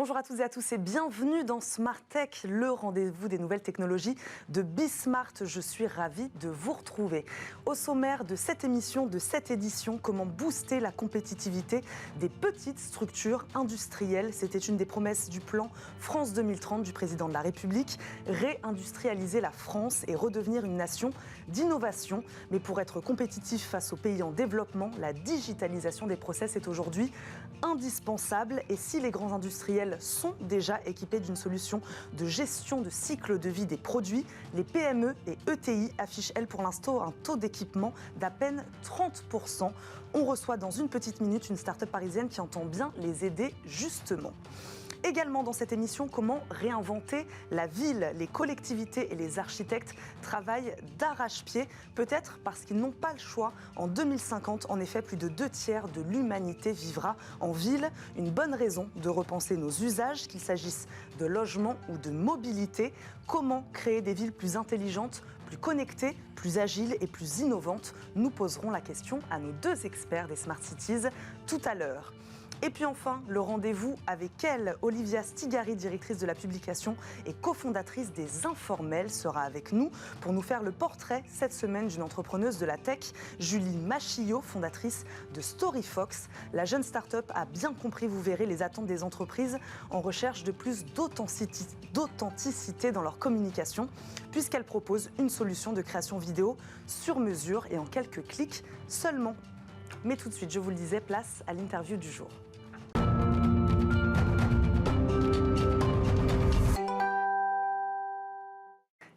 Bonjour à toutes et à tous et bienvenue dans Smart Tech, le rendez-vous des nouvelles technologies de Bismart. Je suis ravie de vous retrouver. Au sommaire de cette émission, de cette édition, comment booster la compétitivité des petites structures industrielles. C'était une des promesses du plan France 2030 du président de la République. Réindustrialiser la France et redevenir une nation d'innovation. Mais pour être compétitif face aux pays en développement, la digitalisation des process est aujourd'hui indispensable. Et si les grands industriels sont déjà équipés d'une solution de gestion de cycle de vie des produits, les PME et ETI affichent, elles, pour l'instant, un taux d'équipement d'à peine 30%. On reçoit dans une petite minute une start-up parisienne qui entend bien les aider justement. Également dans cette émission, comment réinventer la ville. Les collectivités et les architectes travaillent d'arrache-pied, peut-être parce qu'ils n'ont pas le choix. En 2050, en effet, plus de 2/3 de l'humanité vivra en ville. Une bonne raison de repenser nos usages, qu'il s'agisse de logement ou de mobilité. Comment créer des villes plus intelligentes, plus connectées, plus agiles et plus innovantes? Nous poserons la question à nos deux experts des Smart Cities tout à l'heure. Et puis enfin, le rendez-vous avec elle, Olivia Stigari, directrice de la publication et cofondatrice des Informels, sera avec nous pour nous faire le portrait cette semaine d'une entrepreneuse de la tech, Julie Machillot, fondatrice de Storyfox. La jeune start-up a bien compris, vous verrez, les attentes des entreprises en recherche de plus d'authenticité dans leur communication, puisqu'elle propose une solution de création vidéo sur mesure et en quelques clics seulement. Mais tout de suite, je vous le disais, place à l'interview du jour.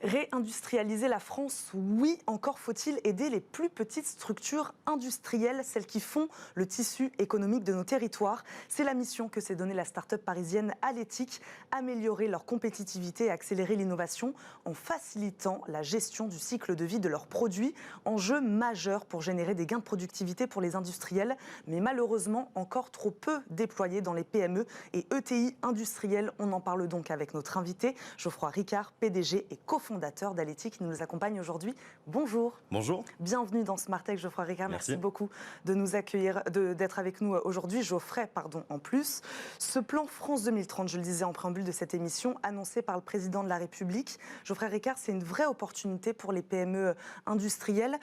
Réindustrialiser la France, oui, encore faut-il aider les plus petites structures industrielles, celles qui font le tissu économique de nos territoires. C'est la mission que s'est donnée la start-up parisienne Alétique, améliorer leur compétitivité et accélérer l'innovation en facilitant la gestion du cycle de vie de leurs produits. Enjeu majeur pour générer des gains de productivité pour les industriels, mais malheureusement encore trop peu déployés dans les PME et ETI industriels. On en parle donc avec notre invité, Geoffroy Ricard, PDG et cofondateur d'Alétique, qui nous accompagne aujourd'hui. Bonjour. Bonjour. Bienvenue dans Smart Tech, Geoffroy Ricard. Merci beaucoup de nous accueillir, d'être avec nous aujourd'hui. Geoffrey, en plus. Ce plan France 2030, je le disais en préambule de cette émission, annoncé par le président de la République, Geoffrey Ricard, c'est une vraie opportunité pour les PME industrielles,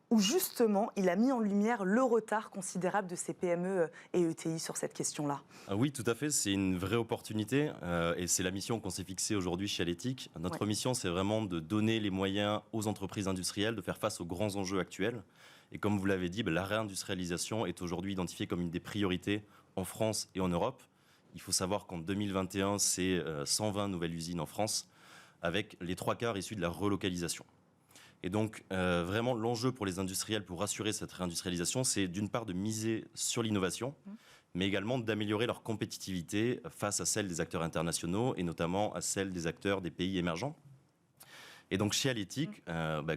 où justement, il a mis en lumière le retard considérable de ces PME et ETI sur cette question-là. Oui, tout à fait, c'est une vraie opportunité et c'est la mission qu'on s'est fixée aujourd'hui chez Alétique. Notre mission, c'est vraiment de donner les moyens aux entreprises industrielles de faire face aux grands enjeux actuels. Et comme vous l'avez dit, la réindustrialisation est aujourd'hui identifiée comme une des priorités en France et en Europe. Il faut savoir qu'en 2021, c'est 120 nouvelles usines en France, avec les 3/4 issus de la relocalisation. Et donc, vraiment, l'enjeu pour les industriels, pour assurer cette réindustrialisation, c'est d'une part de miser sur l'innovation, mais également d'améliorer leur compétitivité face à celle des acteurs internationaux et notamment à celle des acteurs des pays émergents. Et donc, chez Alétique,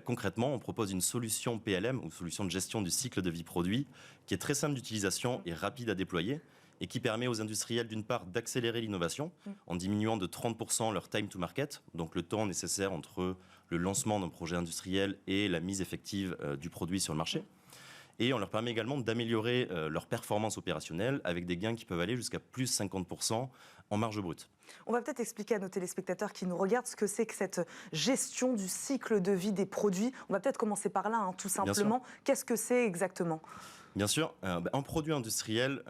concrètement, on propose une solution PLM, ou solution de gestion du cycle de vie produit, qui est très simple d'utilisation et rapide à déployer, et qui permet aux industriels, d'une part, d'accélérer l'innovation en diminuant de 30% leur time to market, donc le temps nécessaire entre le lancement d'un projet industriel et la mise effective du produit sur le marché. Et on leur permet également d'améliorer leur performance opérationnelle avec des gains qui peuvent aller jusqu'à plus 50% en marge brute. On va peut-être expliquer à nos téléspectateurs qui nous regardent ce que c'est que cette gestion du cycle de vie des produits. On va peut-être commencer par là, tout simplement. Qu'est-ce que c'est exactement ? Bien sûr, un produit industriel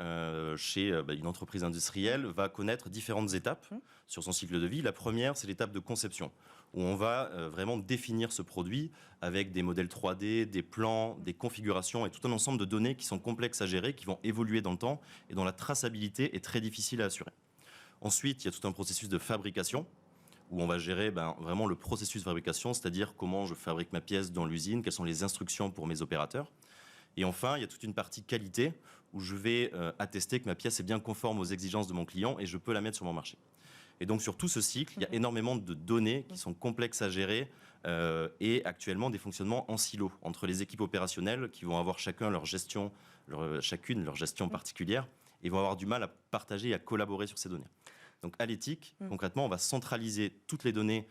chez une entreprise industrielle va connaître différentes étapes sur son cycle de vie. La première, c'est l'étape de conception, où on va vraiment définir ce produit avec des modèles 3D, des plans, des configurations et tout un ensemble de données qui sont complexes à gérer, qui vont évoluer dans le temps et dont la traçabilité est très difficile à assurer. Ensuite, il y a tout un processus de fabrication, où on va gérer vraiment le processus de fabrication, c'est-à-dire comment je fabrique ma pièce dans l'usine, quelles sont les instructions pour mes opérateurs. Et enfin, il y a toute une partie qualité où je vais attester que ma pièce est bien conforme aux exigences de mon client et je peux la mettre sur mon marché. Et donc, sur tout ce cycle, il y a énormément de données qui sont complexes à gérer et actuellement des fonctionnements en silo entre les équipes opérationnelles qui vont avoir chacune leur gestion particulière et vont avoir du mal à partager et à collaborer sur ces données. Donc, Alétique, concrètement, on va centraliser toutes les données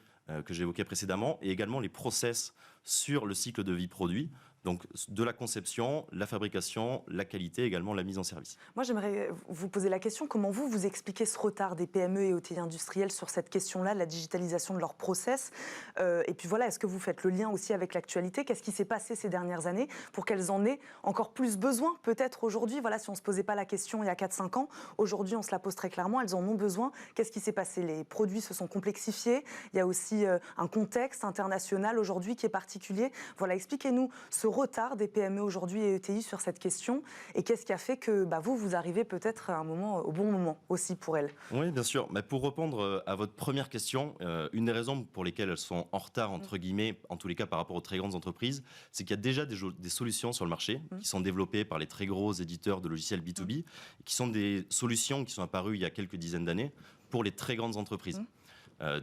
que j'évoquais précédemment et également les process sur le cycle de vie produit. Donc, de la conception, la fabrication, la qualité, également la mise en service. Moi, j'aimerais vous poser la question, comment vous expliquez ce retard des PME et ETI industriels sur cette question-là, de la digitalisation de leurs process et puis voilà, est-ce que vous faites le lien aussi avec l'actualité? Qu'est-ce qui s'est passé ces dernières années pour qu'elles en aient encore plus besoin, peut-être aujourd'hui? Voilà, si on ne se posait pas la question il y a 4-5 ans, aujourd'hui, on se la pose très clairement, elles en ont besoin. Qu'est-ce qui s'est passé? Les produits se sont complexifiés, il y a aussi un contexte international aujourd'hui qui est particulier. Voilà, expliquez-nous ce retard des PME aujourd'hui et ETI sur cette question et qu'est-ce qui a fait que vous arrivez peut-être à un moment, au bon moment aussi pour elles? Oui, bien sûr. Mais pour répondre à votre première question, une des raisons pour lesquelles elles sont en retard, entre guillemets, en tous les cas par rapport aux très grandes entreprises, c'est qu'il y a déjà des solutions sur le marché qui sont développées par les très gros éditeurs de logiciels B2B, et qui sont des solutions qui sont apparues il y a quelques dizaines d'années pour les très grandes entreprises.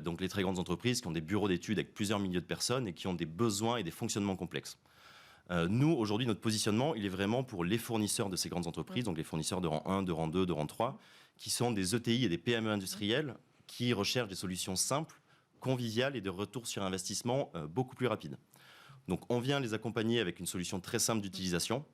Donc les très grandes entreprises qui ont des bureaux d'études avec plusieurs milliers de personnes et qui ont des besoins et des fonctionnements complexes. Nous, aujourd'hui, notre positionnement, il est vraiment pour les fournisseurs de ces grandes entreprises, donc les fournisseurs de rang 1, de rang 2, de rang 3, qui sont des ETI et des PME industrielles qui recherchent des solutions simples, conviviales et de retour sur investissement beaucoup plus rapides. Donc, on vient les accompagner avec une solution très simple d'utilisation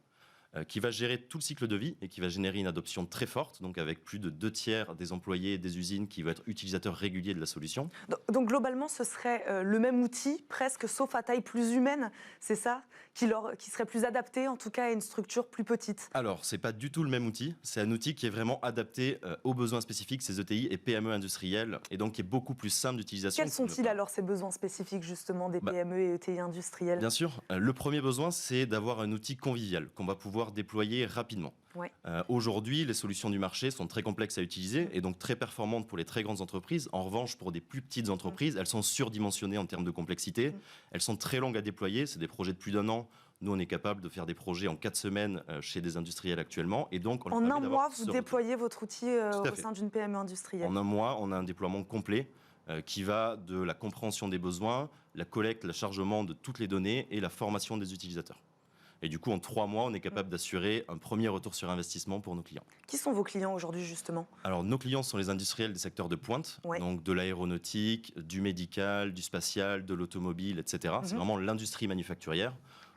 qui va gérer tout le cycle de vie et qui va générer une adoption très forte, donc avec plus de 2/3 des employés des usines qui vont être utilisateurs réguliers de la solution. Donc globalement, ce serait le même outil, presque, sauf à taille plus humaine, c'est ça, qui serait plus adapté, en tout cas, à une structure plus petite? Alors, ce n'est pas du tout le même outil. C'est un outil qui est vraiment adapté aux besoins spécifiques, ces ETI et PME industrielles, et donc qui est beaucoup plus simple d'utilisation. Quels sont-ils alors, ces besoins spécifiques, justement, des PME et ETI industrielles? Bien sûr. Le premier besoin, c'est d'avoir un outil convivial qu'on va pouvoir déployer rapidement. Ouais. Aujourd'hui, les solutions du marché sont très complexes à utiliser et donc très performantes pour les très grandes entreprises. En revanche, pour des plus petites entreprises, elles sont surdimensionnées en termes de complexité. Elles sont très longues à déployer. C'est des projets de plus d'1 an. Nous, on est capable de faire des projets en 4 semaines chez des industriels actuellement. Et donc, en un mois, vous déployez votre outil au sein d'une PME industrielle? En un mois, on a un déploiement complet qui va de la compréhension des besoins, la collecte, le chargement de toutes les données et la formation des utilisateurs. Et du coup, en 3 mois, on est capable d'assurer un premier retour sur investissement pour nos clients. Qui sont vos clients aujourd'hui, justement? Alors, nos clients sont les industriels des secteurs de pointe, donc de l'aéronautique, du médical, du spatial, de l'automobile, etc. C'est vraiment l'industrie manufacturière.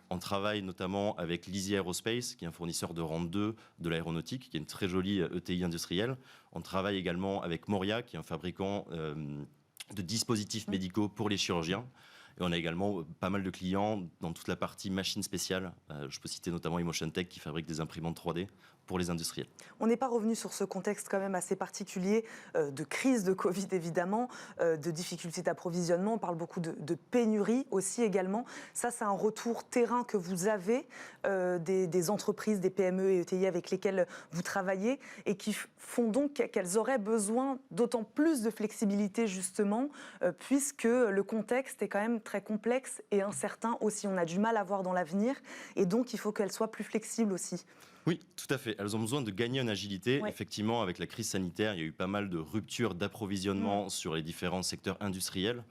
On travaille notamment avec l'Easy Aerospace, qui est un fournisseur de rang 2 de l'aéronautique, qui est une très jolie ETI industrielle. On travaille également avec Moria, qui est un fabricant de dispositifs médicaux pour les chirurgiens. Et on a également pas mal de clients dans toute la partie machines spéciales. Je peux citer notamment Emotion Tech qui fabrique des imprimantes 3D pour les industriels. On n'est pas revenu sur ce contexte quand même assez particulier de crise de Covid évidemment, de difficultés d'approvisionnement. On parle beaucoup de pénurie aussi également. Ça, c'est un retour terrain que vous avez des entreprises, des PME et ETI avec lesquelles vous travaillez et qui font donc qu'elles auraient besoin d'autant plus de flexibilité justement puisque le contexte est quand même très complexe et incertain aussi. On a du mal à voir dans l'avenir et donc il faut qu'elles soient plus flexibles aussi. Oui, tout à fait. Elles ont besoin de gagner en agilité. Ouais. Effectivement, avec la crise sanitaire, il y a eu pas mal de ruptures d'approvisionnement sur les différents secteurs industriels.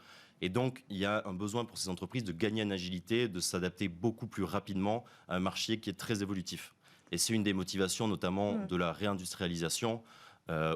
Et donc, il y a un besoin pour ces entreprises de gagner en agilité, de s'adapter beaucoup plus rapidement à un marché qui est très évolutif. Et c'est une des motivations, notamment, de la réindustrialisation,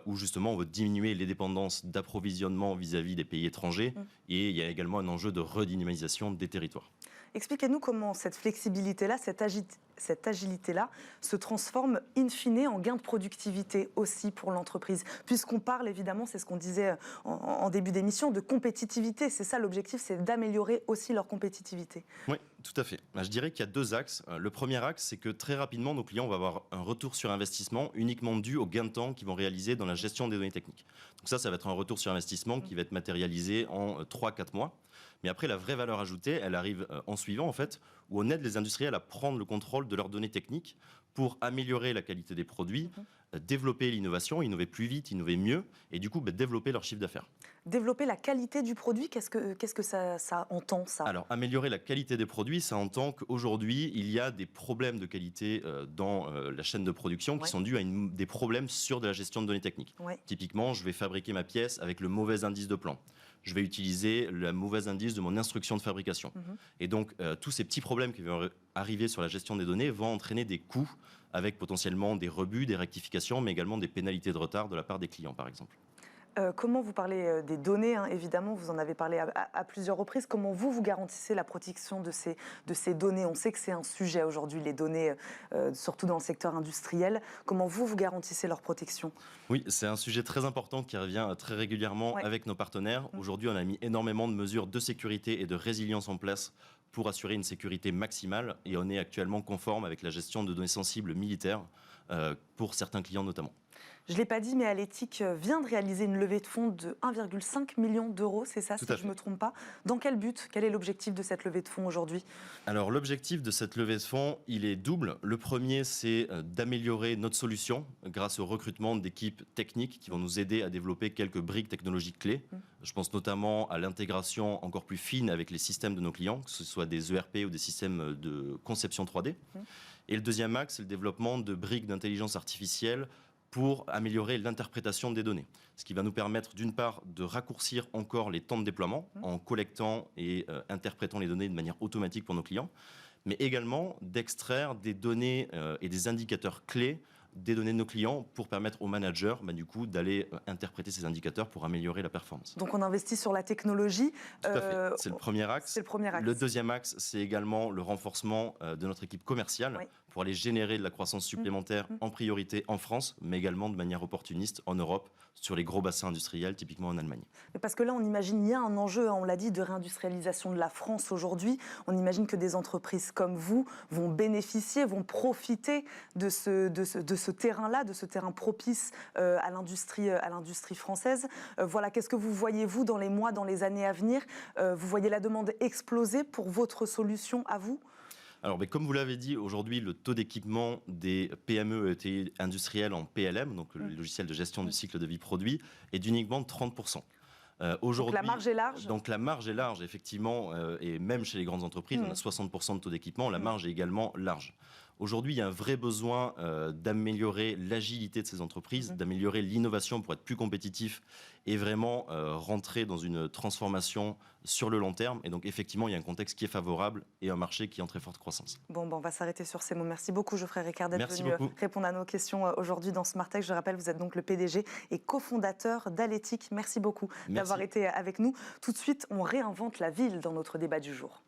où justement on veut diminuer les dépendances d'approvisionnement vis-à-vis des pays étrangers. Et il y a également un enjeu de redynamisation des territoires. Expliquez-nous comment cette flexibilité-là, cette agilité-là se transforme in fine en gain de productivité aussi pour l'entreprise. Puisqu'on parle évidemment, c'est ce qu'on disait en début d'émission, de compétitivité. C'est ça l'objectif, c'est d'améliorer aussi leur compétitivité. Oui, tout à fait. Je dirais qu'il y a 2 axes. Le premier axe, c'est que très rapidement, nos clients vont avoir un retour sur investissement uniquement dû au gain de temps qu'ils vont réaliser dans la gestion des données techniques. Donc ça va être un retour sur investissement qui va être matérialisé en 3-4 mois. Mais après, la vraie valeur ajoutée, elle arrive en suivant, en fait, où on aide les industriels à prendre le contrôle de leurs données techniques pour améliorer la qualité des produits, développer l'innovation, innover plus vite, innover mieux, et du coup, développer leur chiffre d'affaires. Développer la qualité du produit, qu'est-ce que ça entend, ça? Alors, améliorer la qualité des produits, ça entend qu'aujourd'hui, il y a des problèmes de qualité dans la chaîne de production qui sont dus à des problèmes sur de la gestion de données techniques. Typiquement, je vais fabriquer ma pièce avec le mauvais indice de plan. Je vais utiliser le mauvais indice de mon instruction de fabrication. Et donc, tous ces petits problèmes qui vont arriver sur la gestion des données vont entraîner des coûts avec potentiellement des rebuts, des rectifications, mais également des pénalités de retard de la part des clients, par exemple. Comment vous parlez des données, hein, évidemment, vous en avez parlé à plusieurs reprises. Comment vous garantissez la protection de ces données? On sait que c'est un sujet aujourd'hui, les données, surtout dans le secteur industriel. Comment vous garantissez leur protection? Oui, c'est un sujet très important qui revient très régulièrement avec nos partenaires. Aujourd'hui, on a mis énormément de mesures de sécurité et de résilience en place pour assurer une sécurité maximale et on est actuellement conforme avec la gestion de données sensibles militaires pour certains clients notamment. Je ne l'ai pas dit, mais Aléthique vient de réaliser une levée de fonds de 1,5 million d'euros, c'est ça, si je ne me trompe pas. Dans quel but? Quel est l'objectif de cette levée de fonds aujourd'hui? Alors l'objectif de cette levée de fonds, il est double. Le premier, c'est d'améliorer notre solution grâce au recrutement d'équipes techniques qui vont nous aider à développer quelques briques technologiques clés. Je pense notamment à l'intégration encore plus fine avec les systèmes de nos clients, que ce soit des ERP ou des systèmes de conception 3D. Et le deuxième axe, c'est le développement de briques d'intelligence artificielle pour améliorer l'interprétation des données. Ce qui va nous permettre d'une part de raccourcir encore les temps de déploiement en collectant et interprétant les données de manière automatique pour nos clients, mais également d'extraire des données et des indicateurs clés des données de nos clients pour permettre aux managers du coup, d'aller interpréter ces indicateurs pour améliorer la performance. Donc on investit sur la technologie. Tout à fait, c'est le premier axe. C'est le premier axe. Le deuxième axe, c'est également le renforcement de notre équipe commerciale pour aller générer de la croissance supplémentaire en priorité en France, mais également de manière opportuniste en Europe, sur les gros bassins industriels, typiquement en Allemagne. Parce que là, on imagine, il y a un enjeu, on l'a dit, de réindustrialisation de la France aujourd'hui. On imagine que des entreprises comme vous vont bénéficier, vont profiter de ce terrain-là, de ce terrain propice à l'industrie française. Voilà, qu'est-ce que vous voyez, vous, dans les mois, dans les années à venir? Vous voyez la demande exploser pour votre solution à vous? Alors, comme vous l'avez dit, aujourd'hui, le taux d'équipement des PME et ETI industriels en PLM, donc le logiciel de gestion du cycle de vie produit, est d'uniquement 30%. Donc la marge est large. Donc la marge est large, effectivement, et même chez les grandes entreprises, on a 60% de taux d'équipement, la marge est également large. Aujourd'hui, il y a un vrai besoin d'améliorer l'agilité de ces entreprises, d'améliorer l'innovation pour être plus compétitif et vraiment rentrer dans une transformation sur le long terme. Et donc, effectivement, il y a un contexte qui est favorable et un marché qui est en très forte croissance. Bon, on va s'arrêter sur ces mots. Merci beaucoup, Geoffrey Ricard, d'être venu répondre à nos questions aujourd'hui dans Smart Tech. Je rappelle, vous êtes donc le PDG et cofondateur d'Aléthique. Merci beaucoup d'avoir été avec nous. Tout de suite, on réinvente la ville dans notre débat du jour.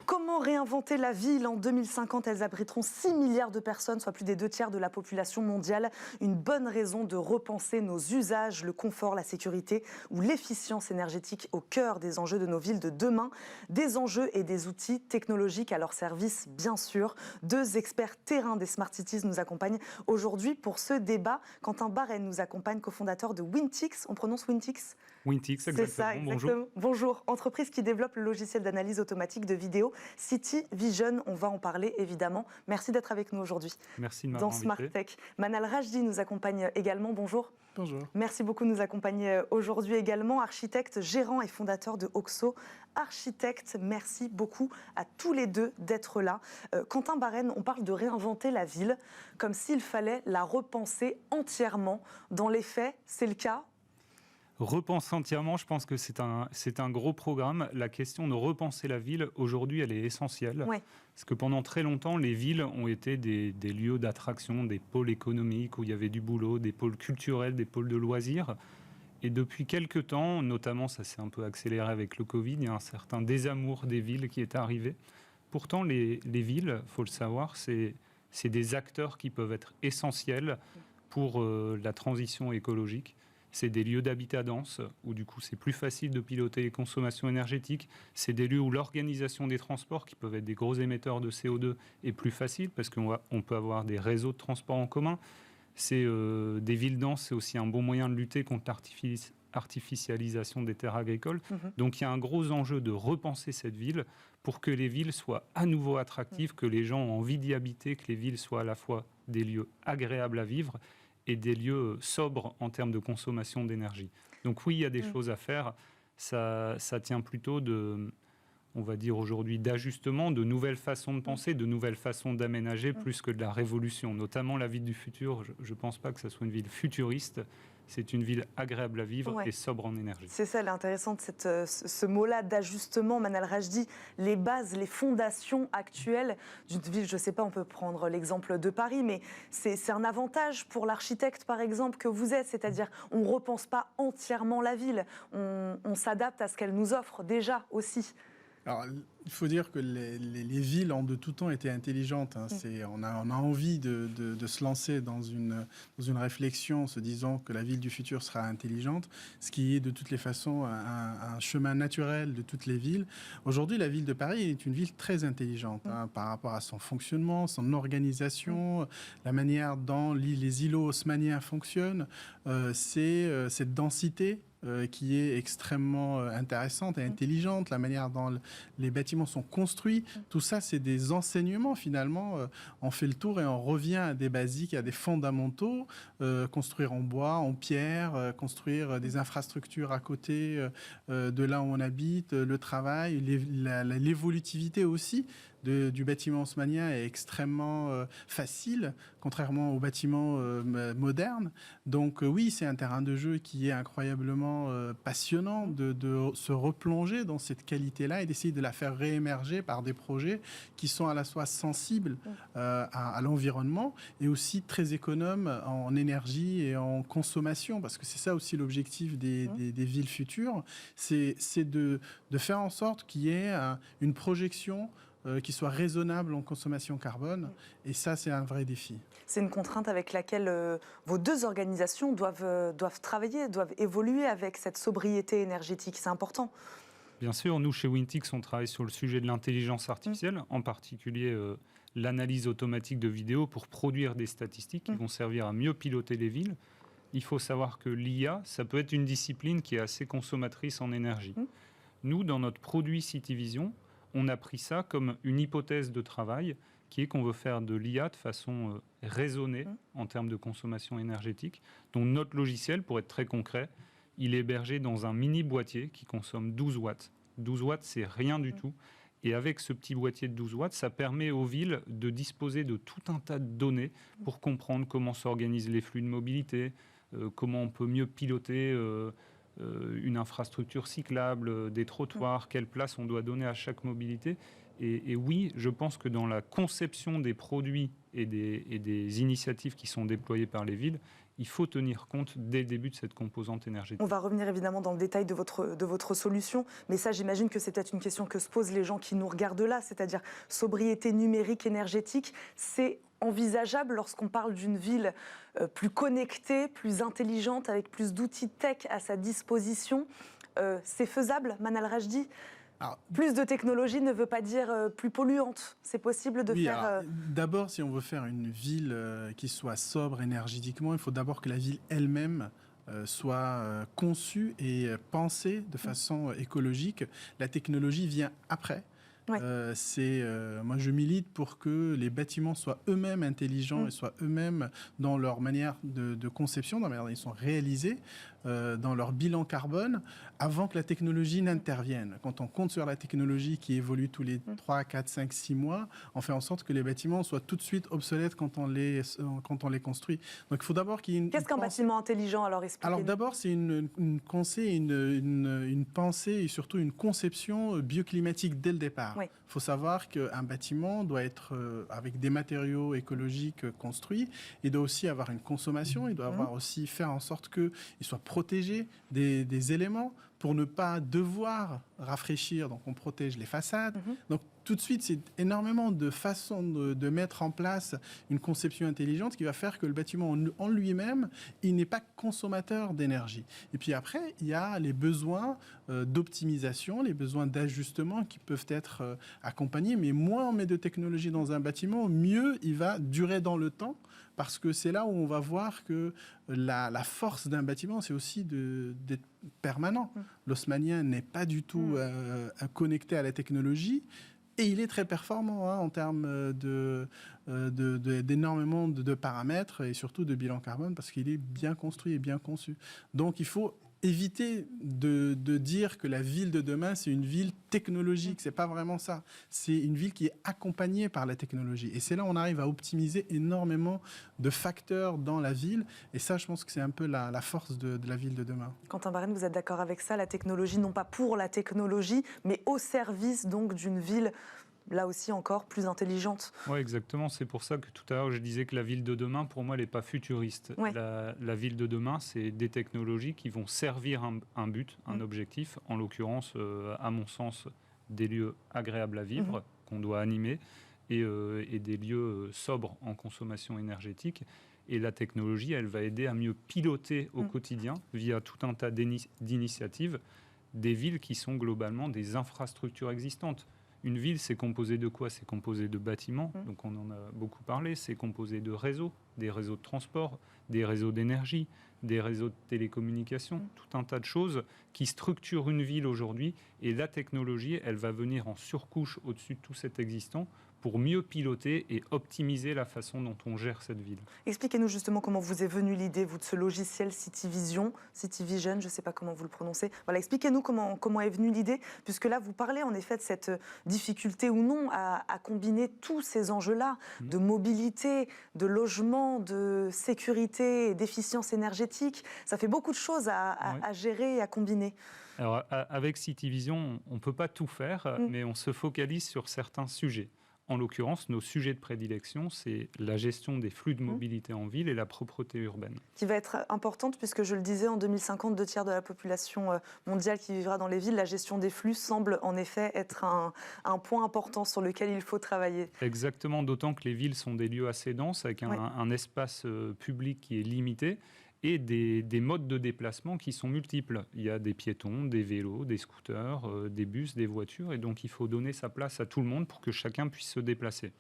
Comment réinventer la ville? En 2050, elles abriteront 6 milliards de personnes, soit plus des 2 tiers de la population mondiale. Une bonne raison de repenser nos usages, le confort, la sécurité ou l'efficience énergétique au cœur des enjeux de nos villes de demain. Des enjeux et des outils technologiques à leur service, bien sûr. 2 experts terrain des Smart Cities nous accompagnent aujourd'hui pour ce débat. Quentin Barène nous accompagne, cofondateur de Wintix. On prononce Wintix? Wintix, exactement. C'est ça, exactement. Bonjour. Entreprise qui développe le logiciel d'analyse automatique de vidéo City Vision. On va en parler, évidemment. Merci d'être avec nous aujourd'hui. Merci de m'avoir invité. Dans Smart Tech. Manal Rajdi nous accompagne également. Bonjour. Bonjour. Merci beaucoup de nous accompagner aujourd'hui également. Architecte, gérant et fondateur de Oxo Architecte. Merci beaucoup à tous les deux d'être là. Quentin Barène, on parle de réinventer la ville comme s'il fallait la repenser entièrement. Dans les faits, c'est le cas? Repenser entièrement, je pense que c'est un gros programme. La question de repenser la ville, aujourd'hui, elle est essentielle. Ouais. Parce que pendant très longtemps, les villes ont été des lieux d'attraction, des pôles économiques où il y avait du boulot, des pôles culturels, des pôles de loisirs. Et depuis quelques temps, notamment, ça s'est un peu accéléré avec le Covid, il y a un certain désamour des villes qui est arrivé. Pourtant, les villes, il faut le savoir, c'est des acteurs qui peuvent être essentiels pour la transition écologique. C'est des lieux d'habitat dense, où du coup c'est plus facile de piloter les consommations énergétiques. C'est des lieux où l'organisation des transports, qui peuvent être des gros émetteurs de CO2, est plus facile, parce qu'on peut avoir des réseaux de transport en commun. C'est des villes denses, c'est aussi un bon moyen de lutter contre l'artificialisation des terres agricoles. Donc il y a un gros enjeu de repenser cette ville pour que les villes soient à nouveau attractives, que les gens ont envie d'y habiter, que les villes soient à la fois des lieux agréables à vivre et des lieux sobres en termes de consommation d'énergie. Donc oui, il y a des choses à faire. Ça tient plutôt on va dire aujourd'hui, d'ajustement, de nouvelles façons de penser, de nouvelles façons d'aménager, plus que de la révolution. Notamment la ville du futur, je ne pense pas que ce soit une ville futuriste, c'est une ville agréable à vivre et sobre en énergie. C'est ça l'intéressant de ce mot-là d'ajustement, Manal Rajdi, les bases, les fondations actuelles d'une ville, je ne sais pas, on peut prendre l'exemple de Paris, mais c'est un avantage pour l'architecte, par exemple, que vous êtes, c'est-à-dire on ne repense pas entièrement la ville, on s'adapte à ce qu'elle nous offre déjà aussi. Alors, il faut dire que les villes ont de tout temps été intelligentes. On a envie de se lancer dans une réflexion en se disant que la ville du futur sera intelligente, ce qui est de toutes les façons un chemin naturel de toutes les villes. Aujourd'hui, la ville de Paris est une ville très intelligente par rapport à son fonctionnement, son organisation, la manière dont les îlots haussmanniens fonctionnent. C'est cette densité qui est extrêmement intéressante et intelligente, la manière dont les bâtiments sont construits. Tout ça, c'est des enseignements, finalement. On fait le tour et on revient à des basiques, à des fondamentaux. Construire en bois, en pierre, construire des infrastructures à côté de là où on habite, le travail, l'évolutivité aussi du bâtiment haussmannien est extrêmement facile, contrairement aux bâtiments modernes. Donc oui, c'est un terrain de jeu qui est incroyablement passionnant de se replonger dans cette qualité-là et d'essayer de la faire réémerger par des projets qui sont à la fois sensibles à l'environnement et aussi très économes en énergie et en consommation, parce que c'est ça aussi l'objectif des villes futures, c'est de faire en sorte qu'il y ait une projection qui soit raisonnable en consommation carbone. Et ça, c'est un vrai défi. C'est une contrainte avec laquelle vos deux organisations doivent travailler, doivent évoluer avec cette sobriété énergétique. C'est important. Bien sûr, nous, chez Wintix, on travaille sur le sujet de l'intelligence artificielle, en particulier l'analyse automatique de vidéos pour produire des statistiques qui vont servir à mieux piloter les villes. Il faut savoir que l'IA, ça peut être une discipline qui est assez consommatrice en énergie. Nous, dans notre produit CityVision, on a pris ça comme une hypothèse de travail qui est qu'on veut faire de l'IA de façon raisonnée en termes de consommation énergétique. Donc notre logiciel, pour être très concret, il est hébergé dans un mini boîtier qui consomme 12 watts. 12 watts, c'est rien du tout. Et avec ce petit boîtier de 12 watts, ça permet aux villes de disposer de tout un tas de données pour comprendre comment s'organisent les flux de mobilité, comment on peut mieux piloter une infrastructure cyclable, des trottoirs, quelle place on doit donner à chaque mobilité. Et oui, je pense que dans la conception des produits et des initiatives qui sont déployées par les villes, il faut tenir compte dès le début de cette composante énergétique. On va revenir évidemment dans le détail de votre solution, mais ça, j'imagine que c'est peut-être une question que se posent les gens qui nous regardent là, c'est-à-dire sobriété numérique, énergétique, c'est envisageable lorsqu'on parle d'une ville plus connectée, plus intelligente, avec plus d'outils tech à sa disposition. C'est faisable, Manal Rajdi ? Alors, plus de technologie ne veut pas dire plus polluante. C'est possible de faire... D'abord, si on veut faire une ville qui soit sobre énergétiquement, il faut d'abord que la ville elle-même soit conçue et pensée de façon écologique. La technologie vient après. Ouais. Moi, je milite pour que les bâtiments soient eux-mêmes intelligents et soient eux-mêmes dans leur manière de conception, dans la manière dont ils sont réalisés, dans leur bilan carbone, avant que la technologie n'intervienne. Quand on compte sur la technologie qui évolue tous les 3, 4, 5, 6 mois, on fait en sorte que les bâtiments soient tout de suite obsolètes quand on les construit. Donc il faut d'abord qu'il y ait une... Qu'est-ce qu'un bâtiment intelligent, alors expliquez-nous. Alors d'abord, c'est une pensée et surtout une conception bioclimatique dès le départ. Il faut savoir qu'un bâtiment doit être avec des matériaux écologiques construits. Il doit aussi avoir une consommation. Il doit avoir aussi faire en sorte qu'il soit protégé des éléments pour ne pas devoir rafraîchir. Donc on protège les façades. Donc tout de suite, c'est énormément de façons de mettre en place une conception intelligente qui va faire que le bâtiment en lui-même, il n'est pas consommateur d'énergie. Et puis après, il y a les besoins d'optimisation, les besoins d'ajustement qui peuvent être accompagnés. Mais moins on met de technologie dans un bâtiment, mieux il va durer dans le temps. Parce que c'est là où on va voir que la force d'un bâtiment, c'est aussi d'être permanent. L'haussmannien n'est pas du tout connecté à la technologie. Et il est très performant en termes d'énormément de paramètres et surtout de bilan carbone parce qu'il est bien construit et bien conçu. Donc il faut éviter de dire que la ville de demain, c'est une ville technologique. C'est pas vraiment ça. C'est une ville qui est accompagnée par la technologie. Et c'est là où on arrive à optimiser énormément de facteurs dans la ville. Et ça, je pense que c'est un peu la force de la ville de demain. Quentin Barène, vous êtes d'accord avec ça? La technologie, non pas pour la technologie, mais au service donc d'une ville, là aussi encore, plus intelligente. Oui, exactement. C'est pour ça que tout à l'heure, je disais que la ville de demain, pour moi, elle n'est pas futuriste. Ouais. La ville de demain, c'est des technologies qui vont servir un but, un objectif. En l'occurrence, à mon sens, des lieux agréables à vivre, qu'on doit animer, et des lieux sobres en consommation énergétique. Et la technologie, elle va aider à mieux piloter au quotidien, via tout un tas d'initiatives, des villes qui sont globalement des infrastructures existantes. Une ville, c'est composé de quoi? C'est composé de bâtiments, donc on en a beaucoup parlé. C'est composé de réseaux, des réseaux de transport, des réseaux d'énergie, des réseaux de télécommunications, tout un tas de choses qui structurent une ville aujourd'hui. Et la technologie, elle va venir en surcouche au-dessus de tout cet existant pour mieux piloter et optimiser la façon dont on gère cette ville. Expliquez-nous justement comment vous est venue l'idée, vous, de ce logiciel Cityvision, je ne sais pas comment vous le prononcez. Voilà, expliquez-nous comment est venue l'idée, puisque là, vous parlez en effet de cette difficulté ou non à combiner tous ces enjeux-là, de mobilité, de logement, de sécurité et d'efficience énergétique. Ça fait beaucoup de choses à gérer et à combiner. Alors, avec Cityvision, on ne peut pas tout faire, mais on se focalise sur certains sujets. En l'occurrence, nos sujets de prédilection, c'est la gestion des flux de mobilité en ville et la propreté urbaine. Qui va être importante, puisque je le disais, en 2050, 2 tiers de la population mondiale qui vivra dans les villes. La gestion des flux semble en effet être un point important sur lequel il faut travailler. Exactement, d'autant que les villes sont des lieux assez denses, avec un espace public qui est limité, et des modes de déplacement qui sont multiples. Il y a des piétons, des vélos, des scooters, des bus, des voitures, et donc il faut donner sa place à tout le monde pour que chacun puisse se déplacer.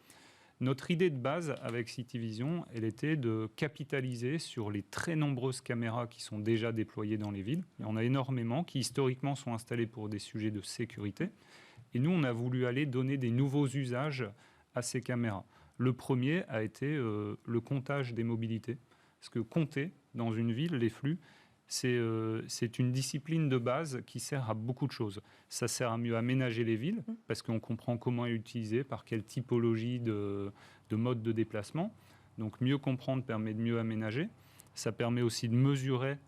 Notre idée de base avec Cityvision, elle était de capitaliser sur les très nombreuses caméras qui sont déjà déployées dans les villes. Il y en a énormément qui historiquement sont installées pour des sujets de sécurité. Et nous, on a voulu aller donner des nouveaux usages à ces caméras. Le premier a été le comptage des mobilités. Parce que compter dans une ville, les flux, c'est une discipline de base qui sert à beaucoup de choses. Ça sert à mieux aménager les villes, parce qu'on comprend comment est utilisé, par quelle typologie de mode de déplacement. Donc mieux comprendre permet de mieux aménager. Ça permet aussi de mesurer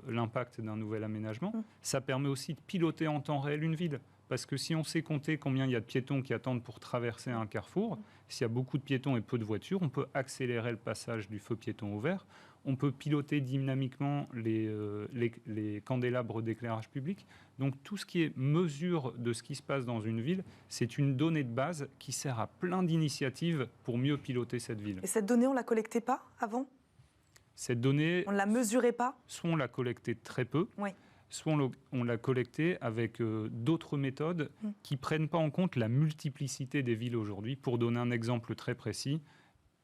l'impact d'un nouvel aménagement. Ça permet aussi de piloter en temps réel une ville. Parce que si on sait compter combien il y a de piétons qui attendent pour traverser un carrefour, s'il y a beaucoup de piétons et peu de voitures, on peut accélérer le passage du feu piéton au vert. On peut piloter dynamiquement les candélabres d'éclairage public. Donc tout ce qui est mesure de ce qui se passe dans une ville, c'est une donnée de base qui sert à plein d'initiatives pour mieux piloter cette ville. Et cette donnée, on ne la collectait pas avant? Cette donnée... On ne la mesurait pas? Soit on la collectait très peu, soit on l'a collectée avec d'autres méthodes qui ne prennent pas en compte la multiplicité des villes aujourd'hui. Pour donner un exemple très précis,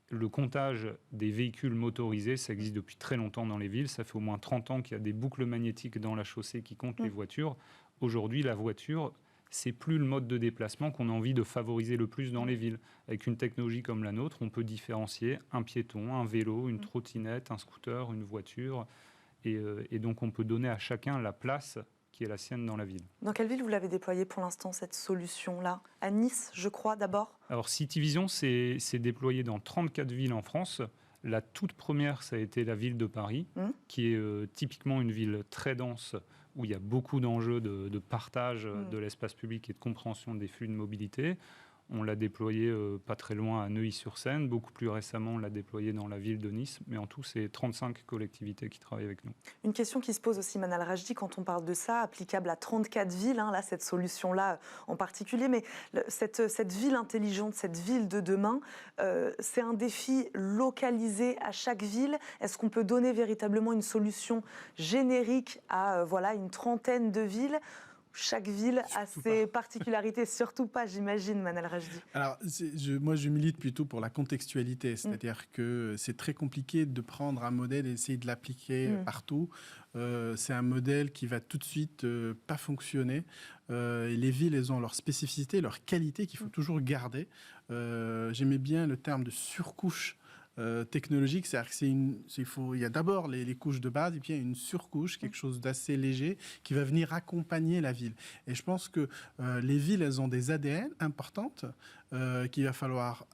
le comptage des véhicules motorisés, ça existe depuis très longtemps dans les villes. Ça fait au moins 30 ans qu'il y a des boucles magnétiques dans la chaussée qui comptent les voitures. Aujourd'hui, la voiture, c'est plus le mode de déplacement qu'on a envie de favoriser le plus dans les villes. Avec une technologie comme la nôtre, on peut différencier un piéton, un vélo, une trottinette, un scooter, une voiture. Et donc, on peut donner à chacun la place qui est la sienne dans la ville. Dans quelle ville vous l'avez déployée pour l'instant, cette solution-là? À Nice, je crois, d'abord? Alors, Cityvision s'est déployé dans 34 villes en France. La toute première, ça a été la ville de Paris, qui est typiquement une ville très dense, où il y a beaucoup d'enjeux de partage de l'espace public et de compréhension des flux de mobilité. On l'a déployé pas très loin à Neuilly-sur-Seine. Beaucoup plus récemment, on l'a déployé dans la ville de Nice. Mais en tout, c'est 35 collectivités qui travaillent avec nous. Une question qui se pose aussi, Manal Rajdi, quand on parle de ça, applicable à 34 villes, là, cette solution-là en particulier. Mais cette ville intelligente, cette ville de demain, c'est un défi localisé à chaque ville. Est-ce qu'on peut donner véritablement une solution générique à une trentaine de villes ? Chaque ville a ses particularités, surtout pas, j'imagine, Manal Rajdi. Alors, moi, je milite plutôt pour la contextualité, c'est-à-dire que c'est très compliqué de prendre un modèle et essayer de l'appliquer partout. C'est un modèle qui va tout de suite pas fonctionner. Et les villes, elles ont leur spécificité, leur qualité qu'il faut toujours garder. J'aimais bien le terme de surcouche technologique, c'est-à-dire qu'il y a d'abord les couches de base, et puis il y a une surcouche, quelque chose d'assez léger, qui va venir accompagner la ville. Et je pense que les villes, elles ont des ADN importantes qu'il va falloir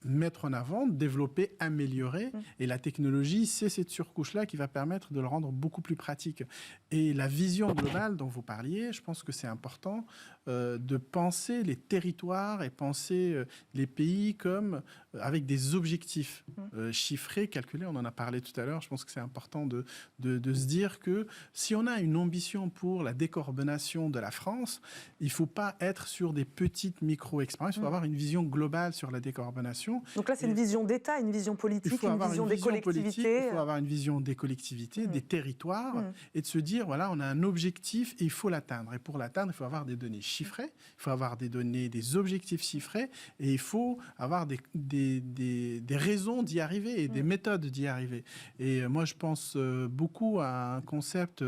mettre en avant, développer, améliorer. Et la technologie, c'est cette surcouche-là qui va permettre de le rendre beaucoup plus pratique. Et la vision globale dont vous parliez, je pense que c'est important de penser les territoires et penser les pays comme avec des objectifs chiffrés, calculés. On en a parlé tout à l'heure. Je pense que c'est important de se dire que si on a une ambition pour la décarbonation de la France, il ne faut pas être sur des petites micro-expériences. Il faut avoir une vision globale sur la décarbonation. Donc là, c'est une vision d'État, une vision politique, une vision des collectivités. Il faut avoir une vision des collectivités, des territoires, et de se dire, voilà, on a un objectif et il faut l'atteindre. Et pour l'atteindre, il faut avoir des données chiffrées, il faut avoir des objectifs chiffrés, et il faut avoir des raisons d'y arriver et des méthodes d'y arriver. Et moi, je pense beaucoup à un concept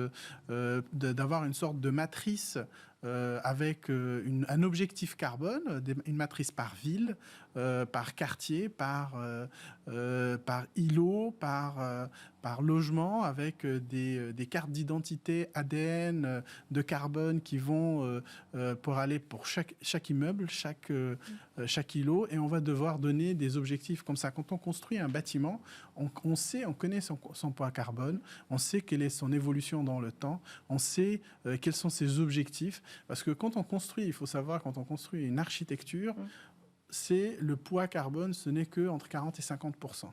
d'avoir une sorte de matrice avec un objectif carbone, une matrice par ville, par quartier, par îlot, par logement, avec des cartes d'identité ADN de carbone qui vont pour aller pour chaque immeuble, chaque îlot, et on va devoir donner des objectifs comme ça. Quand on construit un bâtiment, on connaît son poids carbone, on sait quelle est son évolution dans le temps, on sait quels sont ses objectifs. Parce que quand on construit, il faut savoir, quand on construit une architecture, c'est le poids carbone, ce n'est qu'entre 40 et 50%.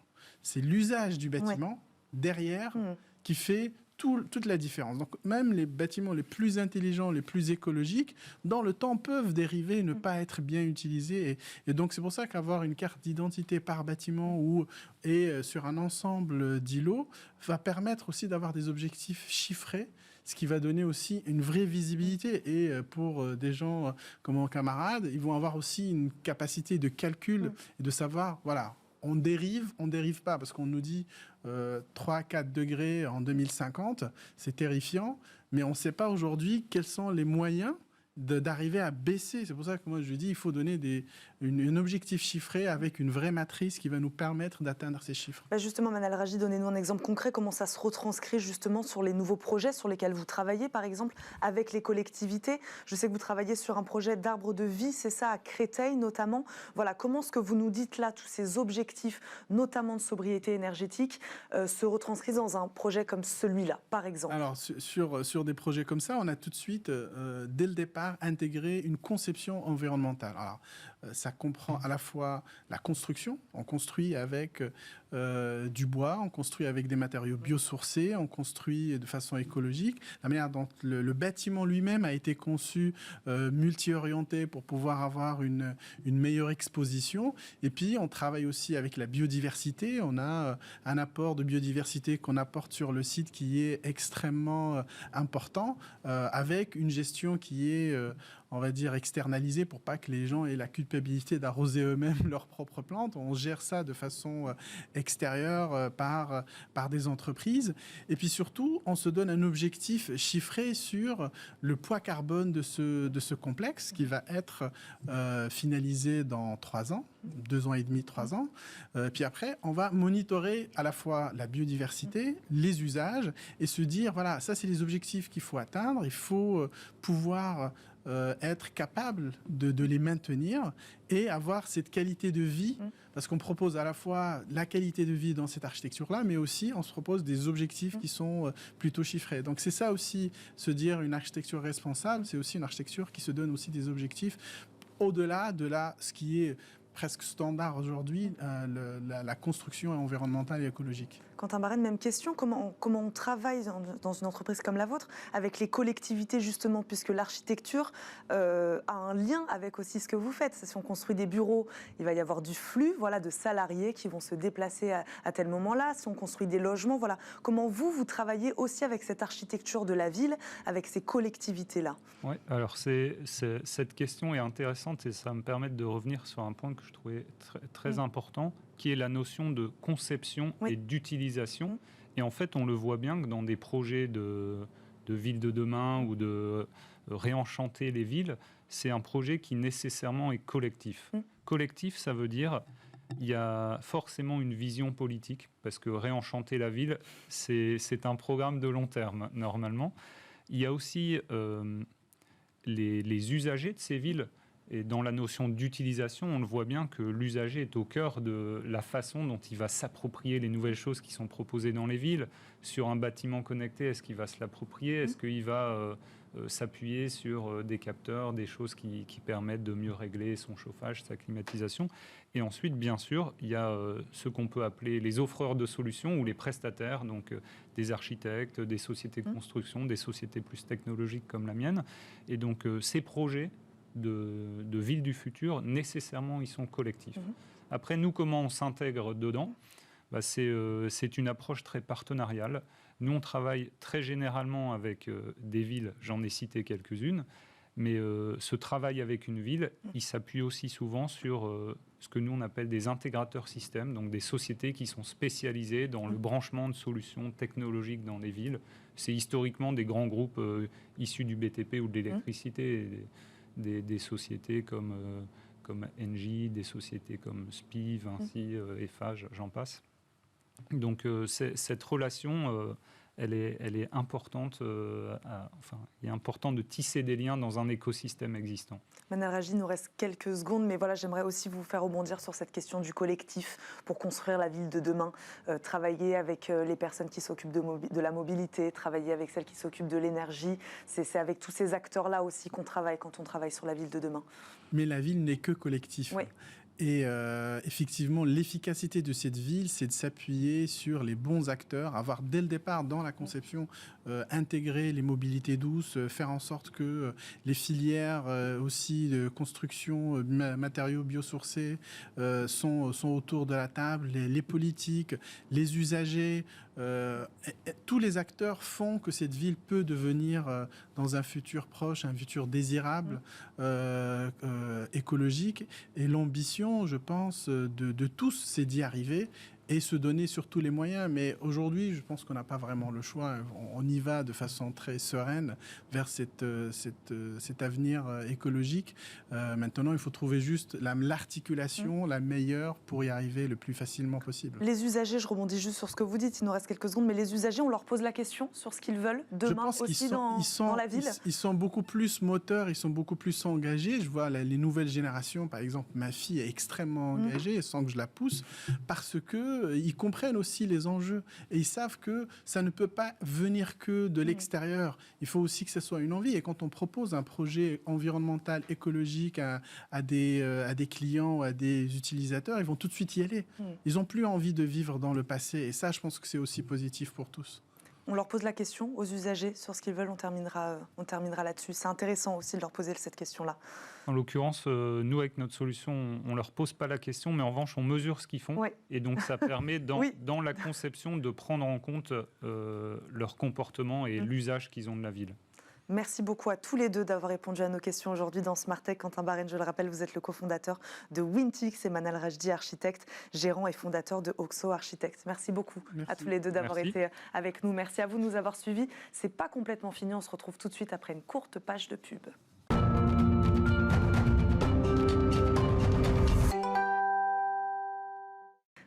C'est l'usage du bâtiment derrière qui fait toute la différence. Donc même les bâtiments les plus intelligents, les plus écologiques, dans le temps peuvent dériver et ne pas être bien utilisés. Et donc c'est pour ça qu'avoir une carte d'identité par bâtiment et sur un ensemble d'îlots va permettre aussi d'avoir des objectifs chiffrés, ce qui va donner aussi une vraie visibilité. Et pour des gens comme mon camarade, ils vont avoir aussi une capacité de calcul et de savoir, voilà, on dérive pas, parce qu'on nous dit 3-4 degrés en 2050, c'est terrifiant, mais on ne sait pas aujourd'hui quels sont les moyens d'arriver à baisser. C'est pour ça que moi je dis il faut donner un objectif chiffré avec une vraie matrice qui va nous permettre d'atteindre ces chiffres. Justement, Manal Raji, donnez-nous un exemple concret, comment ça se retranscrit justement sur les nouveaux projets sur lesquels vous travaillez, par exemple avec les collectivités. Je sais que vous travaillez sur un projet d'arbre de vie, c'est ça, à Créteil notamment. Voilà, comment ce que vous nous dites là, tous ces objectifs, notamment de sobriété énergétique, se retranscrivent dans un projet comme celui-là, par exemple? Alors, sur des projets comme ça, on a tout de suite, dès le départ, intégrer une conception environnementale. Alors, ça comprend à la fois la construction, on construit avec du bois, on construit avec des matériaux biosourcés, on construit de façon écologique. La manière dont le bâtiment lui-même a été conçu multi-orienté pour pouvoir avoir une meilleure exposition. Et puis, on travaille aussi avec la biodiversité. On a un apport de biodiversité qu'on apporte sur le site qui est extrêmement important, avec une gestion qui est on va dire externalisée pour pas que les gens aient la culpabilité d'arroser eux-mêmes leurs propres plantes. On gère ça de façon extérieure par des entreprises. Et puis surtout, on se donne un objectif chiffré sur le poids carbone de ce complexe qui va être finalisé dans 3 ans, 2 ans et demi, 3 ans. Puis après, on va monitorer à la fois la biodiversité, les usages et se dire, voilà, ça c'est les objectifs qu'il faut atteindre. Il faut pouvoir être capable de les maintenir et avoir cette qualité de vie, parce qu'on propose à la fois la qualité de vie dans cette architecture-là, mais aussi on se propose des objectifs qui sont plutôt chiffrés. Donc c'est ça aussi, se dire une architecture responsable, c'est aussi une architecture qui se donne aussi des objectifs au-delà de ce qui est presque standard aujourd'hui, la construction environnementale et écologique. Quentin Barène, même question, comment on travaille dans une entreprise comme la vôtre avec les collectivités justement, puisque l'architecture a un lien avec aussi ce que vous faites. Si on construit des bureaux, il va y avoir du flux, voilà, de salariés qui vont se déplacer à tel moment-là. Si on construit des logements, voilà. Comment vous travaillez aussi avec cette architecture de la ville, avec ces collectivités-là? Oui, alors cette question est intéressante et ça va me permettre de revenir sur un point que je trouvais très important, qui est la notion de conception et d'utilisation. Et en fait, on le voit bien que dans des projets de villes de demain ou de réenchanter les villes, c'est un projet qui nécessairement est collectif. Collectif, ça veut dire il y a forcément une vision politique, parce que réenchanter la ville, c'est un programme de long terme, normalement. Il y a aussi les usagers de ces villes. Et dans la notion d'utilisation, on le voit bien que l'usager est au cœur de la façon dont il va s'approprier les nouvelles choses qui sont proposées dans les villes. Sur un bâtiment connecté, est-ce qu'il va se l'approprier ? Est-ce qu'il va s'appuyer sur des capteurs, des choses qui permettent de mieux régler son chauffage, sa climatisation ? Et ensuite, bien sûr, il y a ce qu'on peut appeler les offreurs de solutions ou les prestataires, donc des architectes, des sociétés de construction, des sociétés plus technologiques comme la mienne. Et donc, ces projets de villes du futur, nécessairement, ils sont collectifs. Après, nous, comment on s'intègre dedans ? C'est une approche très partenariale. Nous, on travaille très généralement avec des villes, j'en ai cité quelques-unes, mais ce travail avec une ville, il s'appuie aussi souvent sur ce que nous, on appelle des intégrateurs systèmes, donc des sociétés qui sont spécialisées dans le branchement de solutions technologiques dans les villes. C'est historiquement des grands groupes issus du BTP ou de l'électricité, des sociétés comme Engie, des sociétés comme SPI, Vinci, Eiffage, j'en passe. Donc cette relation, elle est importante. Il est important de tisser des liens dans un écosystème existant. Manal Rajdi, il nous reste quelques secondes, mais voilà, j'aimerais aussi vous faire rebondir sur cette question du collectif pour construire la ville de demain. Travailler avec les personnes qui s'occupent de la mobilité, travailler avec celles qui s'occupent de l'énergie. C'est avec tous ces acteurs-là aussi qu'on travaille quand on travaille sur la ville de demain. Mais la ville n'est que collectif. Oui. Et effectivement, l'efficacité de cette ville, c'est de s'appuyer sur les bons acteurs, avoir dès le départ dans la conception intégrer les mobilités douces, faire en sorte que les filières aussi de construction, matériaux biosourcés sont autour de la table, les politiques, les usagers, tous les acteurs font que cette ville peut devenir dans un futur proche, un futur désirable, écologique. Et l'ambition, je pense, de tous, c'est d'y arriver et se donner surtout les moyens. Mais aujourd'hui, je pense qu'on n'a pas vraiment le choix. On y va de façon très sereine vers cet avenir écologique. Maintenant, il faut trouver juste l'articulation la meilleure pour y arriver le plus facilement possible. Les usagers, je rebondis juste sur ce que vous dites, il nous reste quelques secondes, mais les usagers, on leur pose la question sur ce qu'ils veulent demain aussi dans la ville. Ils sont beaucoup plus moteurs, ils sont beaucoup plus engagés. Je vois les nouvelles générations, par exemple, ma fille est extrêmement engagée sans que je la pousse, parce qu'ils comprennent aussi les enjeux et ils savent que ça ne peut pas venir que de l'extérieur. Il faut aussi que ce soit une envie. Et quand on propose un projet environnemental, écologique à des clients, à des utilisateurs, ils vont tout de suite y aller. Ils n'ont plus envie de vivre dans le passé. Et ça, je pense que c'est aussi positif pour tous. On leur pose la question aux usagers sur ce qu'ils veulent. On terminera là-dessus. C'est intéressant aussi de leur poser cette question-là. En l'occurrence, nous, avec notre solution, on ne leur pose pas la question, mais en revanche, on mesure ce qu'ils font. Oui. Et donc, ça permet, dans la conception, de prendre en compte leur comportement et l'usage qu'ils ont de la ville. Merci beaucoup à tous les deux d'avoir répondu à nos questions aujourd'hui dans Smart Tech. Quentin Barène, je le rappelle, vous êtes le cofondateur de Wintix et Manal Rajdi, architecte, gérant et fondateur de Oxo Architects. Merci beaucoup à tous les deux d'avoir été avec nous. Merci à vous de nous avoir suivis. C'est pas complètement fini. On se retrouve tout de suite après une courte page de pub.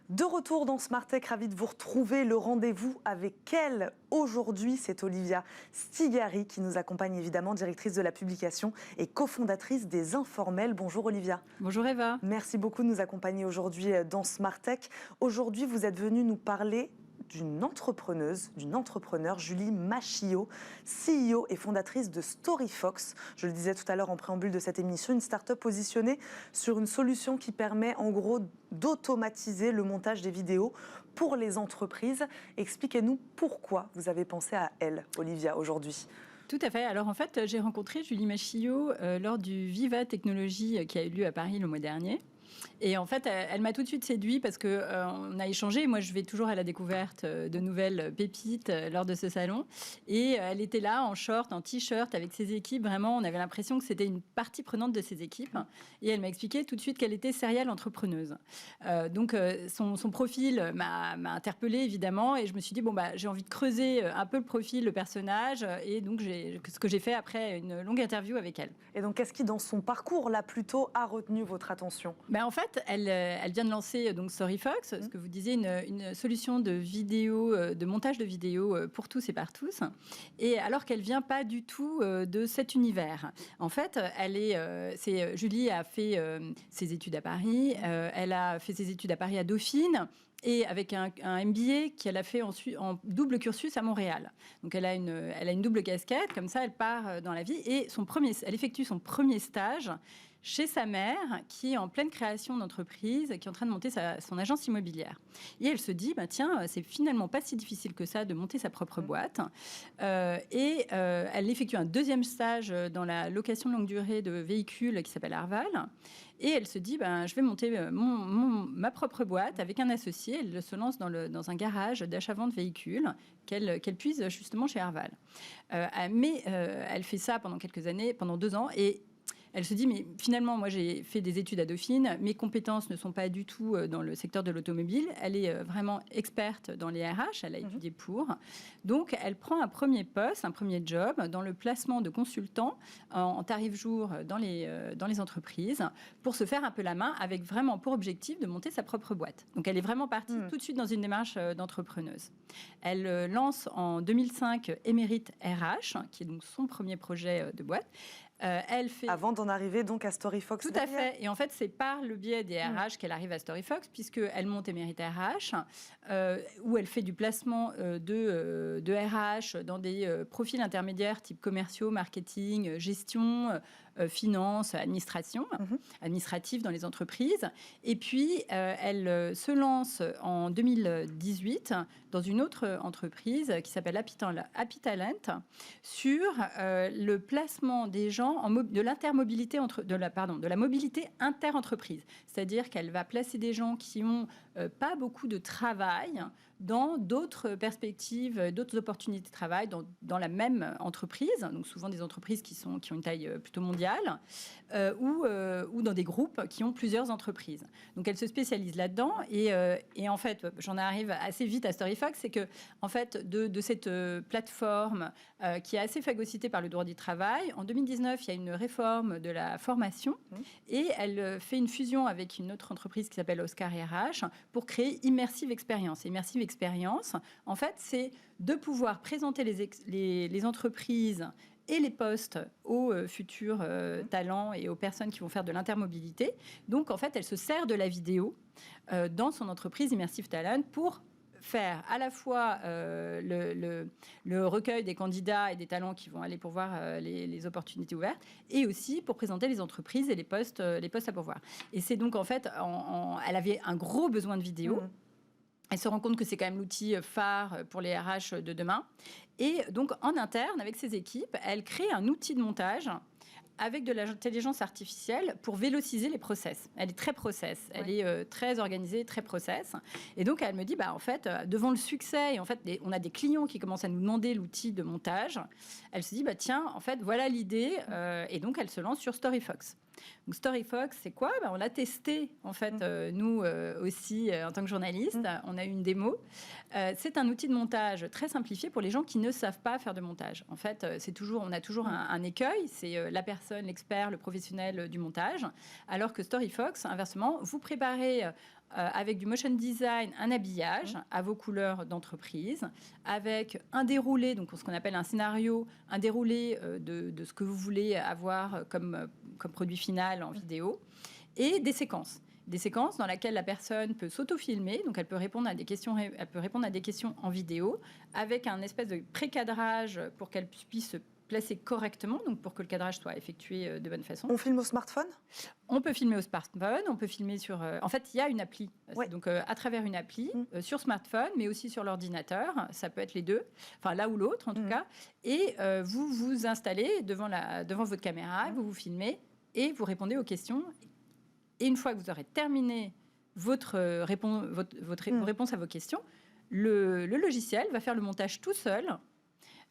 De retour dans Smart Tech, ravi de vous retrouver. Le rendez-vous avec elle aujourd'hui, c'est Olivia Stigari qui nous accompagne évidemment, directrice de la publication et cofondatrice des Informels. Bonjour Olivia. Bonjour Eva. Merci beaucoup de nous accompagner aujourd'hui dans Smart Tech. Aujourd'hui, vous êtes venue nous parler d'une entrepreneur, Julie Machillot, CEO et fondatrice de StoryFox. Je le disais tout à l'heure en préambule de cette émission, une start-up positionnée sur une solution qui permet en gros d'automatiser le montage des vidéos pour les entreprises. Expliquez-nous pourquoi vous avez pensé à elle, Olivia, aujourd'hui. Tout à fait. Alors en fait, j'ai rencontré Julie Machillot lors du Viva Technologies qui a eu lieu à Paris le mois dernier. Et en fait, elle m'a tout de suite séduit parce qu'on a échangé. Moi, je vais toujours à la découverte de nouvelles pépites lors de ce salon. Et elle était là en short, en t-shirt, avec ses équipes. Vraiment, on avait l'impression que c'était une partie prenante de ses équipes. Et elle m'a expliqué tout de suite qu'elle était serial entrepreneuse. Donc, son profil m'a interpellée, évidemment. Et je me suis dit, j'ai envie de creuser un peu le profil, le personnage. Et donc, ce que j'ai fait après une longue interview avec elle. Et donc, qu'est-ce qui, dans son parcours, là, plutôt, a retenu votre attention ? En fait, elle vient de lancer donc StoryFox, ce que vous disiez, une solution de vidéo, de montage de vidéos pour tous et par tous. Et alors qu'elle vient pas du tout de cet univers. En fait, Julie a fait ses études à Paris. Elle a fait ses études à Paris à Dauphine. Et avec un MBA qu'elle a fait ensuite en double cursus à Montréal. Donc elle a une double casquette, comme ça elle part dans la vie. Et elle effectue son premier stage chez sa mère, qui est en pleine création d'entreprise, qui est en train de monter son agence immobilière. Et elle se dit, tiens, c'est finalement pas si difficile que ça de monter sa propre boîte. Elle effectue un deuxième stage dans la location longue durée de véhicules qui s'appelle Arval. Et elle se dit, je vais monter ma propre boîte avec un associé. Elle se lance dans un garage d'achat-vente véhicules qu'elle puise justement chez Arval. Mais elle fait ça pendant quelques années, pendant 2 ans. Et elle se dit, mais finalement, moi, j'ai fait des études à Dauphine. Mes compétences ne sont pas du tout dans le secteur de l'automobile. Elle est vraiment experte dans les RH. Elle a étudié pour. Donc, elle prend un premier poste, un premier job dans le placement de consultants en tarif jour dans les entreprises pour se faire un peu la main avec vraiment pour objectif de monter sa propre boîte. Donc, elle est vraiment partie tout de suite dans une démarche d'entrepreneuse. Elle lance en 2005 Émérite RH, qui est donc son premier projet de boîte. Avant d'en arriver donc à StoryFox. Tout à fait. Et en fait, c'est par le biais des RH qu'elle arrive à StoryFox, puisqu'elle monte Émérite RH, où elle fait du placement de RH dans des profils intermédiaires type commerciaux, marketing, gestion, finance, administrative dans les entreprises. Et puis, elle se lance en 2018 dans une autre entreprise qui s'appelle Happy Talent sur le placement des gens de l'intermobilité de la mobilité inter-entreprise. C'est-à-dire qu'elle va placer des gens qui ont pas beaucoup de travail dans d'autres perspectives, d'autres opportunités de travail dans la même entreprise, donc souvent des entreprises qui ont une taille plutôt mondiale, ou dans des groupes qui ont plusieurs entreprises. Donc elle se spécialise là-dedans et en fait, j'en arrive assez vite à StoryFox, c'est que en fait de cette plateforme qui est assez phagocytée par le droit du travail, en 2019, il y a une réforme de la formation et elle fait une fusion avec une autre entreprise qui s'appelle Oscar RH pour créer Immersive Experience. Immersive Experience, en fait, c'est de pouvoir présenter les entreprises et les postes aux futurs talents et aux personnes qui vont faire de l'intermobilité. Donc, en fait, elle se sert de la vidéo dans son entreprise Immersive Talent pour faire à la fois le recueil des candidats et des talents qui vont aller pourvoir les opportunités ouvertes, et aussi pour présenter les entreprises et les postes à pourvoir. Et c'est donc en fait, elle avait un gros besoin de vidéo. Elle se rend compte que c'est quand même l'outil phare pour les RH de demain. Et donc en interne, avec ses équipes, elle crée un outil de montage avec de l'intelligence artificielle pour vélociser les process. Elle est très process, elle est très organisée, très process. Et donc, elle me dit, en fait, devant le succès, et en fait, on a des clients qui commencent à nous demander l'outil de montage, elle se dit, tiens, en fait, voilà l'idée. Et donc, elle se lance sur StoryFox. Donc, StoryFox, c'est quoi ? On l'a testé, en fait, nous aussi, en tant que journalistes. On a eu une démo. C'est un outil de montage très simplifié pour les gens qui ne savent pas faire de montage. En fait, on a toujours un écueil. C'est la personne, l'expert, le professionnel du montage. Alors que StoryFox, inversement, vous préparez avec du motion design, un habillage à vos couleurs d'entreprise, avec un déroulé, donc ce qu'on appelle un scénario, un déroulé de ce que vous voulez avoir comme produit final en vidéo, et des séquences. Des séquences dans lesquelles la personne peut s'auto-filmer, donc elle peut répondre à des questions en vidéo, avec un espèce de pré-cadrage pour qu'elle puisse se placer correctement, donc pour que le cadrage soit effectué de bonne façon. On filme au smartphone ? On peut filmer au smartphone, on peut filmer sur... En fait, il y a une appli, donc à travers une appli, sur smartphone, mais aussi sur l'ordinateur, ça peut être les deux, enfin l'un ou l'autre en tout cas, et vous vous installez devant votre caméra, vous vous filmez, et vous répondez aux questions. Et une fois que vous aurez terminé votre réponse à vos questions, le logiciel va faire le montage tout seul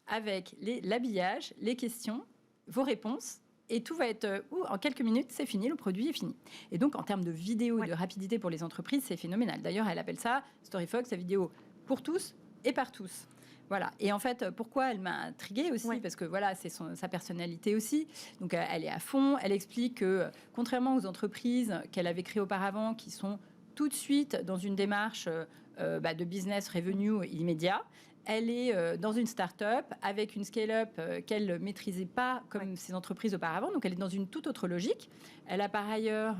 avec l'habillage, les questions, vos réponses, et tout va être en quelques minutes, c'est fini, le produit est fini. Et donc, en termes de vidéo et de rapidité pour les entreprises, c'est phénoménal. D'ailleurs, elle appelle ça StoryFox, la vidéo pour tous et par tous. Voilà. Et en fait, pourquoi elle m'a intriguée aussi? Oui. Parce que voilà, c'est sa personnalité aussi. Donc, elle est à fond. Elle explique que, contrairement aux entreprises qu'elle avait créées auparavant, qui sont tout de suite dans une démarche de business revenue immédiat, elle est dans une start-up avec une scale-up qu'elle ne maîtrisait pas comme ces entreprises auparavant. Donc, elle est dans une toute autre logique. Elle a par ailleurs...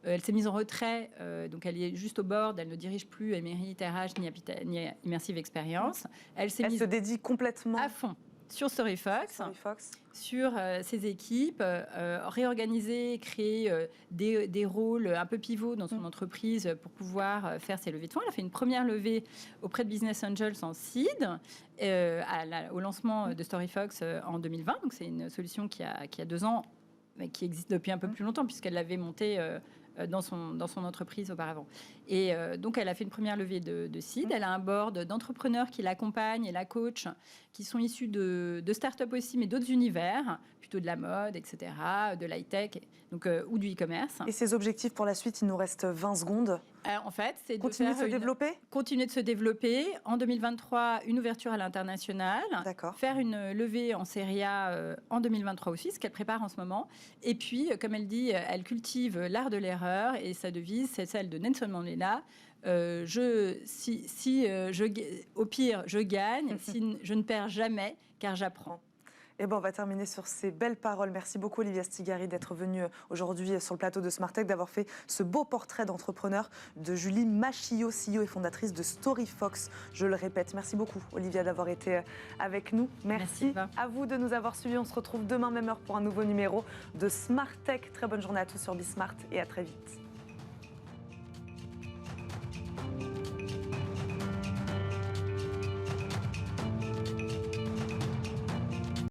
elle s'est mise en retrait, donc elle est juste au board, elle ne dirige plus Emery, RH ni Immersive Experience. Elle se dédie complètement à fond sur StoryFox, sur ses équipes, réorganiser, créer des rôles un peu pivots dans son entreprise pour pouvoir faire ses levées de fonds. Elle a fait une première levée auprès de Business Angels en seed au lancement de StoryFox en 2020. Donc c'est une solution qui a 2 ans, mais qui existe depuis un peu plus longtemps puisqu'elle l'avait montée dans son entreprise auparavant. Et donc, elle a fait une première levée de seed. Elle a un board d'entrepreneurs qui l'accompagnent et la coach, qui sont issus de start-up aussi, mais d'autres univers, plutôt de la mode, etc., de l'high-tech, donc, ou du e-commerce. Et ses objectifs pour la suite, il nous reste 20 secondes. En fait, c'est continuer de se développer. En 2023, une ouverture à l'international. Faire une levée en série A en 2023 aussi, ce qu'elle prépare en ce moment. Et puis, comme elle dit, elle cultive l'art de l'erreur et sa devise, c'est celle de Nelson Mandela. Au pire, je gagne. Si je ne perds jamais, car j'apprends. Et on va terminer sur ces belles paroles. Merci beaucoup Olivia Stigari d'être venue aujourd'hui sur le plateau de Smartech, d'avoir fait ce beau portrait d'entrepreneur de Julie Machillot, CEO et fondatrice de StoryFox. Je le répète, merci beaucoup Olivia d'avoir été avec nous. Merci à vous de nous avoir suivis. On se retrouve demain même heure pour un nouveau numéro de Smartech. Très bonne journée à tous sur Bismart et à très vite.